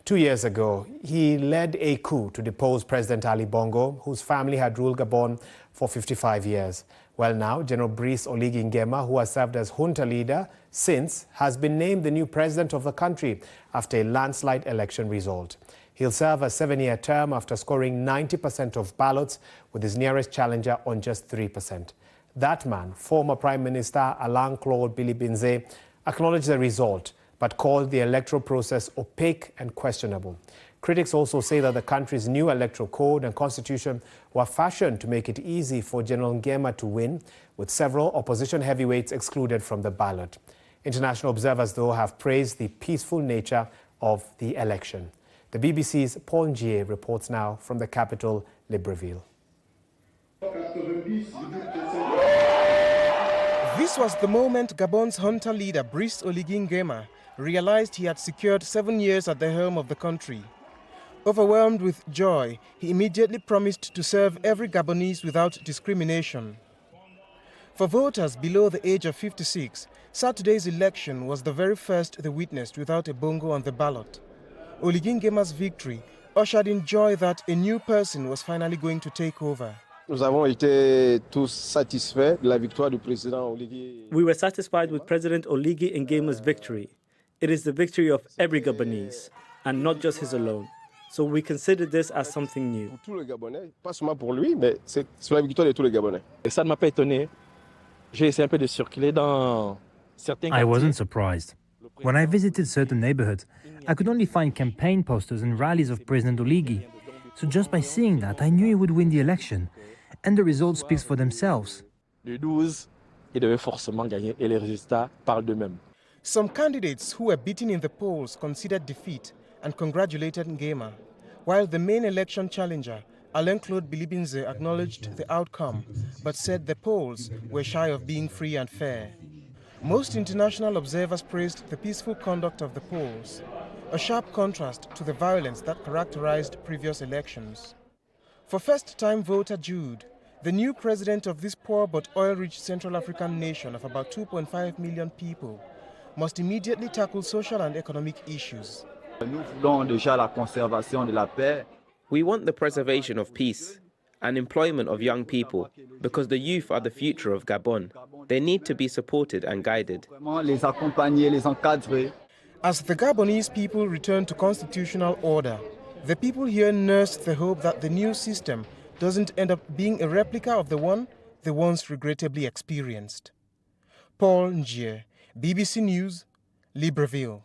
2 years ago, he led a coup to depose President Ali Bongo, whose family had ruled Gabon for 55 years. Well, now, General Brice Oligui Nguema, who has served as junta leader since, has been named the new president of the country after a landslide election result. He'll serve a 7-year term after scoring 90% of ballots, with his nearest challenger on just 3%. That man, former Prime Minister Alain-Claude Biliebynze, acknowledged the result, but called the electoral process opaque and questionable. Critics also say that the country's new electoral code and constitution were fashioned to make it easy for General Nguema to win, with several opposition heavyweights excluded from the ballot. International observers, though, have praised the peaceful nature of the election. The BBC's Paul Ngier reports now from the capital, Libreville. This was the moment Gabon's junta leader Brice Oligui Nguema realized he had secured 7 years at the helm of the country. Overwhelmed with joy, he immediately promised to serve every Gabonese without discrimination. For voters below the age of 56, Saturday's election was the very first they witnessed without a bongo on the ballot. Oligui Nguema's victory ushered in joy that a new person was finally going to take over. Nous avons été tous satisfaits de la victoire du président Oligui. We were satisfied with President Oligui Nguema's victory. It is the victory of every Gabonese, and not just his alone. So we consider this as something new. Pour tous les Gabonais, pas seulement pour lui, mais c'est la victoire de tous les Gabonais. Et ça ne m'a pas étonné. J'ai essayé un peu de circuler dans certains quartiers. I wasn't surprised. When I visited certain neighborhoods, I could only find campaign posters and rallies of President Oligui. So just by seeing that, I knew he would win the election. And the results speak for themselves. Le 12, il devait forcément gagner et les résultats parlent d'eux-mêmes. Some candidates who were beaten in the polls considered defeat and congratulated Nguema, while the main election challenger, Alain-Claude Biliebynze, acknowledged the outcome, but said the polls were shy of being free and fair. Most international observers praised the peaceful conduct of the polls, a sharp contrast to the violence that characterized previous elections. For first-time voter Jude, the new president of this poor but oil-rich Central African nation of about 2.5 million people, must immediately tackle social and economic issues. We want the preservation of peace and employment of young people, because the youth are the future of Gabon. They need to be supported and guided. As the Gabonese people return to constitutional order, the people here nursed the hope that the new system doesn't end up being a replica of the one they once regrettably experienced. Paul Ngier, BBC News, Libreville.